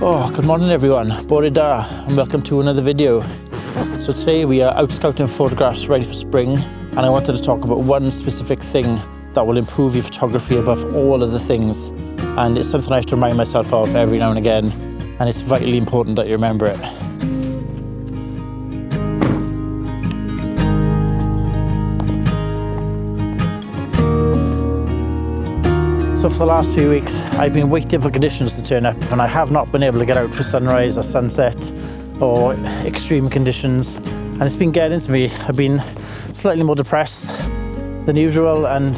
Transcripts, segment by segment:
Oh, good morning everyone, Bore da, and welcome to another video. So today we are out scouting photographs ready for spring, and I wanted to talk about one specific thing that will improve your photography above all other things. And it's something I have to remind myself of every now and again, and it's vitally important that you remember it. So for the last few weeks, I've been waiting for conditions to turn up, and I have not been able to get out for sunrise or sunset or extreme conditions, and it's been getting to me. I've been slightly more depressed than usual, and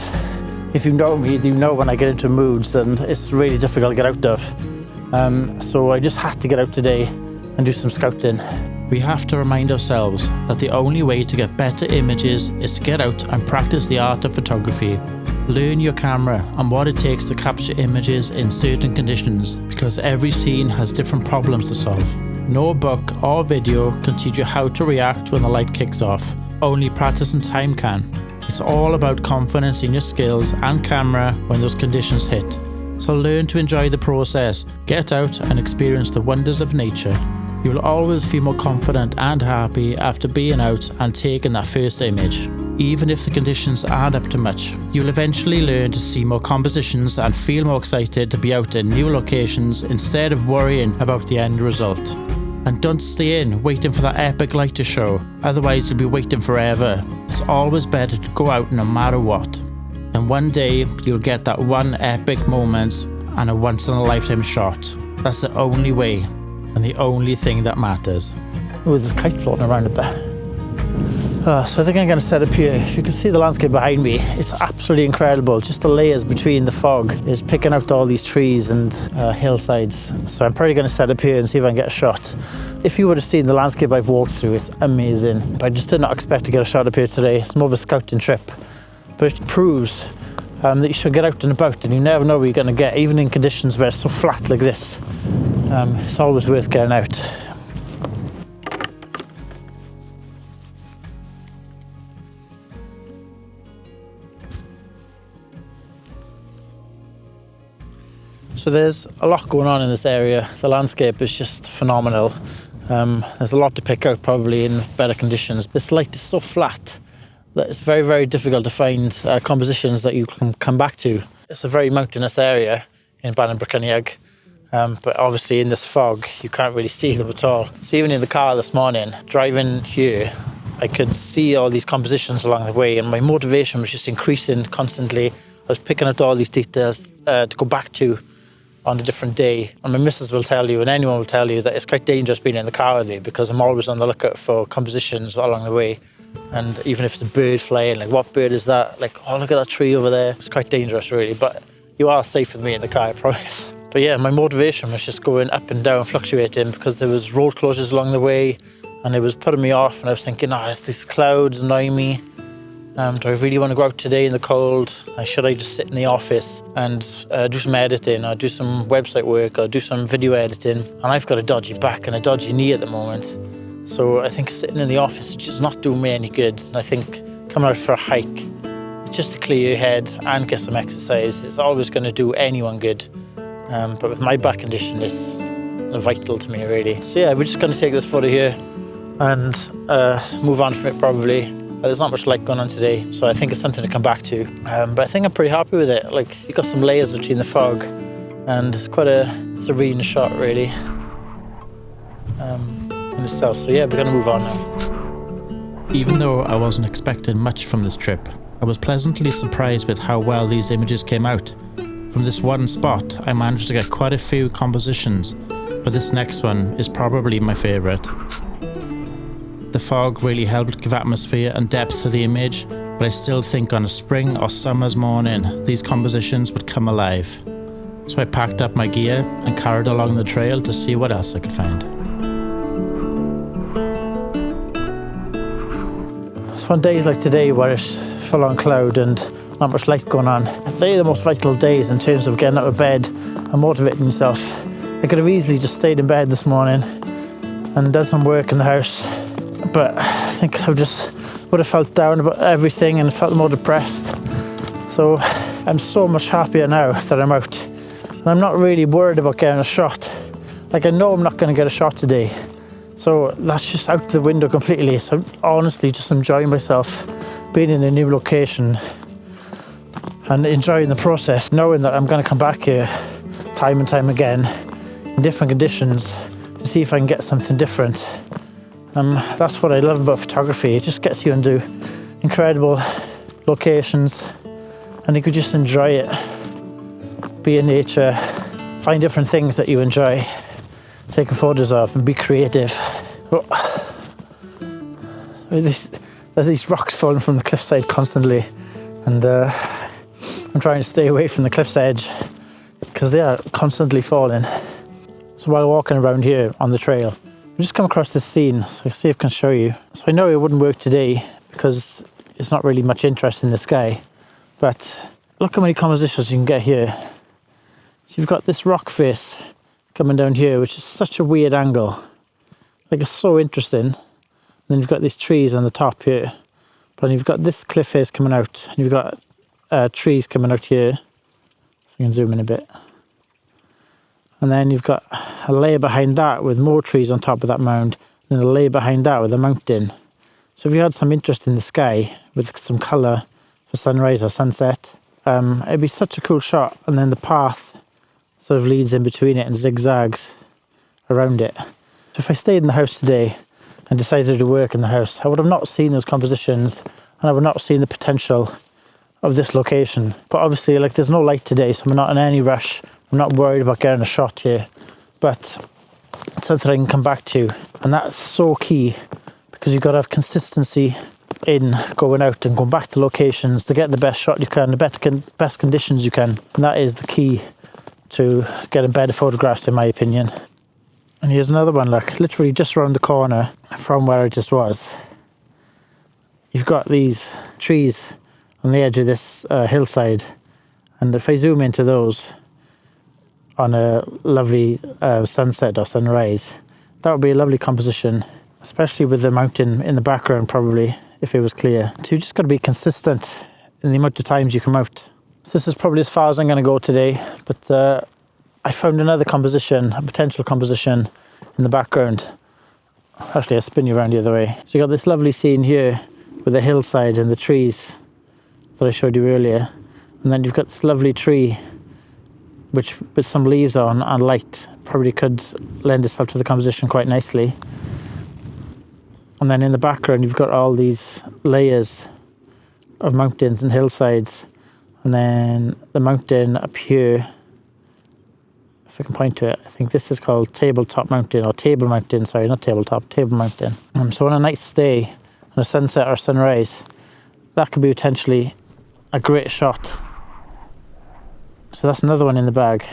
if you know me, you know when I get into moods, then it's really difficult to get out of. So I just had to get out today and do some scouting. We have to remind ourselves that the only way to get better images is to get out and practice the art of photography. Learn your camera and what it takes to capture images in certain conditions, because every scene has different problems to solve. No book or video can teach you how to react when the light kicks off. Only practice and time can. It's all about confidence in your skills and camera when those conditions hit. So learn to enjoy the process, get out and experience the wonders of nature. You will always feel more confident and happy after being out and taking that first image. Even if the conditions aren't up to much, you'll eventually learn to see more compositions and feel more excited to be out in new locations instead of worrying about the end result. And don't stay in waiting for that epic light to show, otherwise you'll be waiting forever. It's always better to go out no matter what. And one day you'll get that one epic moment and a once-in-a-lifetime shot. That's the only way and the only thing that matters. Oh, there's a kite floating around a bit. So I think I'm going to set up here. You can see the landscape behind me. It's absolutely incredible. Just the layers between the fog is picking out all these trees and hillsides. So I'm probably going to set up here and see if I can get a shot. If you would have seen the landscape I've walked through, it's amazing. But I just did not expect to get a shot up here today. It's more of a scouting trip. But it proves that you should get out and about, and you never know what you're going to get, even in conditions where it's so flat like this. It's always worth getting out. So there's a lot going on in this area. The landscape is just phenomenal. There's a lot to pick out probably in better conditions. This light is so flat that it's very, very difficult to find compositions that you can come back to. It's a very mountainous area in Bannabrycaniag, but obviously in this fog you can't really see them at all. So even in the car this morning, driving here, I could see all these compositions along the way, and my motivation was just increasing constantly. I was picking out all these details to go back to on a different day. And my missus will tell you, and anyone will tell you, that it's quite dangerous being in the car with me, because I'm always on the lookout for compositions along the way. And even if it's a bird flying, like, what bird is that? Like, oh, look at that tree over there. It's quite dangerous really, but you are safe with me in the car, I promise. But yeah, my motivation was just going up and down, fluctuating, because there was road closures along the way and it was putting me off, and I was thinking, oh, it's these clouds annoying me. Do I really want to go out today in the cold? Should I just sit in the office and do some editing, or do some website work, or do some video editing? And I've got a dodgy back and a dodgy knee at the moment. So I think sitting in the office is just not doing me any good. And I think coming out for a hike, just to clear your head and get some exercise, it's always going to do anyone good. But with my back condition, it's vital to me really. So yeah, we're just going to take this photo here and move on from it probably. There's not much light going on today, so I think it's something to come back to. But I think I'm pretty happy with it. Like, you've got some layers between the fog, and it's quite a serene shot, really, in itself. So yeah, we're going to move on now. Even though I wasn't expecting much from this trip, I was pleasantly surprised with how well these images came out. From this one spot, I managed to get quite a few compositions, but this next one is probably my favourite. The fog really helped give atmosphere and depth to the image, but I still think on a spring or summer's morning, these compositions would come alive. So I packed up my gear and carried along the trail to see what else I could find. So on days like today, where it's full on cloud and not much light going on, they're the most vital days in terms of getting out of bed and motivating yourself. I could have easily just stayed in bed this morning and done some work in the house, but I think I would have felt down about everything and felt more depressed. So I'm so much happier now that I'm out. And I'm not really worried about getting a shot. Like, I know I'm not going to get a shot today, so that's just out the window completely. So I'm honestly just enjoying myself being in a new location and enjoying the process, knowing that I'm going to come back here time and time again in different conditions to see if I can get something different. That's what I love about photography. It just gets you into incredible locations and you could just enjoy it, be in nature, find different things that you enjoy taking photos of, and be creative. There's these rocks falling from the cliffside constantly, and I'm trying to stay away from the cliff's edge because they are constantly falling. So while walking around here on the trail, we just come across this scene, so I'll see if I can show you. So I know it wouldn't work today because it's not really much interest in the sky, but look how many compositions you can get here. So you've got this rock face coming down here, which is such a weird angle. Like, it's so interesting. And then you've got these trees on the top here, but then you've got this cliff face coming out, and you've got trees coming out here. So you can zoom in a bit. And then you've got a layer behind that with more trees on top of that mound, and a layer behind that with a mountain. So if you had some interest in the sky with some colour for sunrise or sunset, it'd be such a cool shot. And then the path sort of leads in between it and zigzags around it. So if I stayed in the house today and decided to work in the house, I would have not seen those compositions and I would not have seen the potential of this location. But obviously, like, there's no light today, so I'm not in any rush. I'm not worried about getting a shot here, but it's something I can come back to. And that's so key, because you've got to have consistency in going out and going back to locations to get the best shot you can, the best conditions you can. And that is the key to getting better photographs, in my opinion. And here's another one, look, literally just around the corner from where I just was. You've got these trees on the edge of this hillside, and if I zoom into those on a lovely sunset or sunrise, that would be a lovely composition, especially with the mountain in the background, probably, if it was clear. So you just got to be consistent in the amount of times you come out. So this is probably as far as I'm going to go today, but I found another composition, a potential composition in the background. Actually, I'll spin you around the other way. So you got this lovely scene here with the hillside and the trees that I showed you earlier. And then you've got this lovely tree, which with some leaves on and light probably could lend itself to the composition quite nicely. And then in the background, you've got all these layers of mountains and hillsides. And then the mountain up here, if I can point to it, I think this is called Tabletop Mountain, or Table Mountain, sorry, not Tabletop, Table Mountain. So on a nice day, on a sunset or sunrise, that could be potentially a great shot. So that's another one in the bag.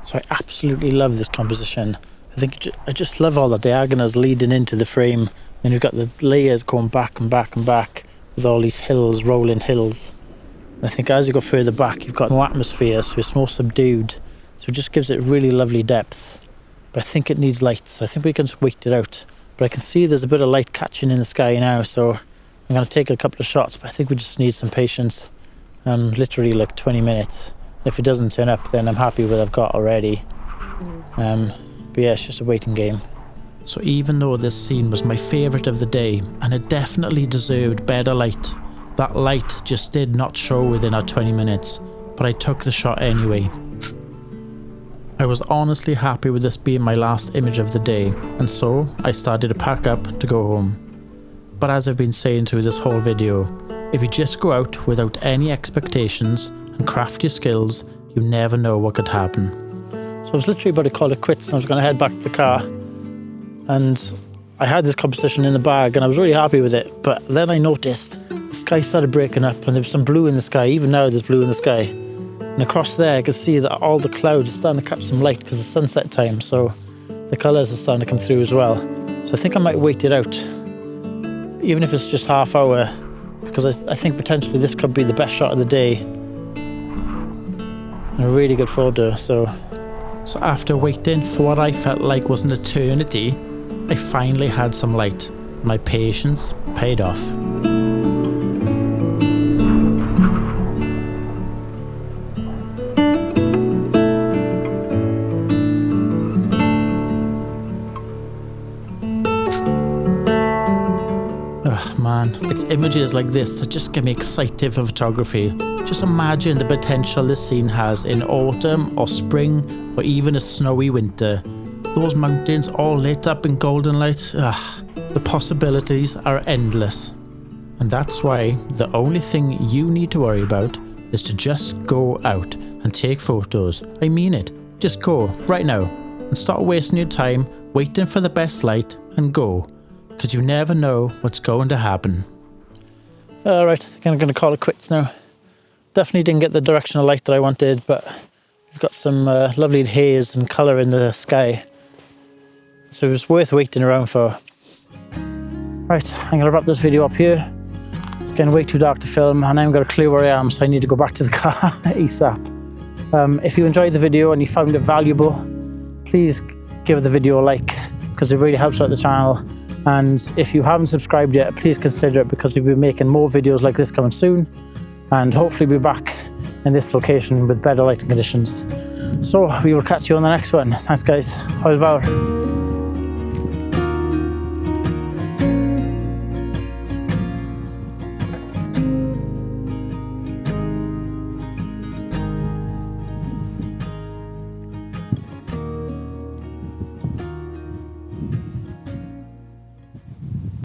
So I absolutely love this composition. I just love all the diagonals leading into the frame. Then you've got the layers going back and back and back with all these hills, rolling hills. I think as you go further back, you've got more atmosphere, so it's more subdued. So it just gives it really lovely depth. But I think it needs light, so I think we can just wait it out. But I can see there's a bit of light catching in the sky now, so I'm going to take a couple of shots, but I think we just need some patience. Literally like 20 minutes. If it doesn't turn up, then I'm happy with what I've got already. But yeah, it's just a waiting game. So even though this scene was my favourite of the day, and it definitely deserved better light, that light just did not show within our 20 minutes, but I took the shot anyway. I was honestly happy with this being my last image of the day, and so I started to pack up to go home. But as I've been saying through this whole video, if you just go out without any expectations and craft your skills, you never know what could happen. So I was literally about to call it quits, and I was going to head back to the car, and I had this composition in the bag and I was really happy with it, but then I noticed the sky started breaking up and there was some blue in the sky. Even now there's blue in the sky, and across there I could see that all the clouds are starting to catch some light because it's sunset time, so the colours are starting to come through as well. So I think I might wait it out, even if it's just half hour, because I think potentially this could be the best shot of the day. A really good photo. So after waiting for what I felt like was an eternity, I finally had some light. My patience paid off. man, it's images like this that just get me excited for photography. Just imagine the potential this scene has in autumn or spring or even a snowy winter. Those mountains all lit up in golden light. The possibilities are endless. And that's why the only thing you need to worry about is to just go out and take photos. I mean it. Just go right now and stop wasting your time waiting for the best light and go, because you never know what's going to happen. Alright, I think I'm going to call it quits now. Definitely didn't get the directional light that I wanted, but we've got some lovely haze and colour in the sky. So it was worth waiting around for. Right, I'm going to wrap this video up here. It's getting way too dark to film and I haven't got a clue where I am, so I need to go back to the car ASAP. If you enjoyed the video and you found it valuable, please give the video a like, because it really helps out the channel. And if you haven't subscribed yet, please consider it, because we'll be making more videos like this coming soon, and hopefully be back in this location with better lighting conditions. So we will catch you on the next one. Thanks guys. Hwyl fawr.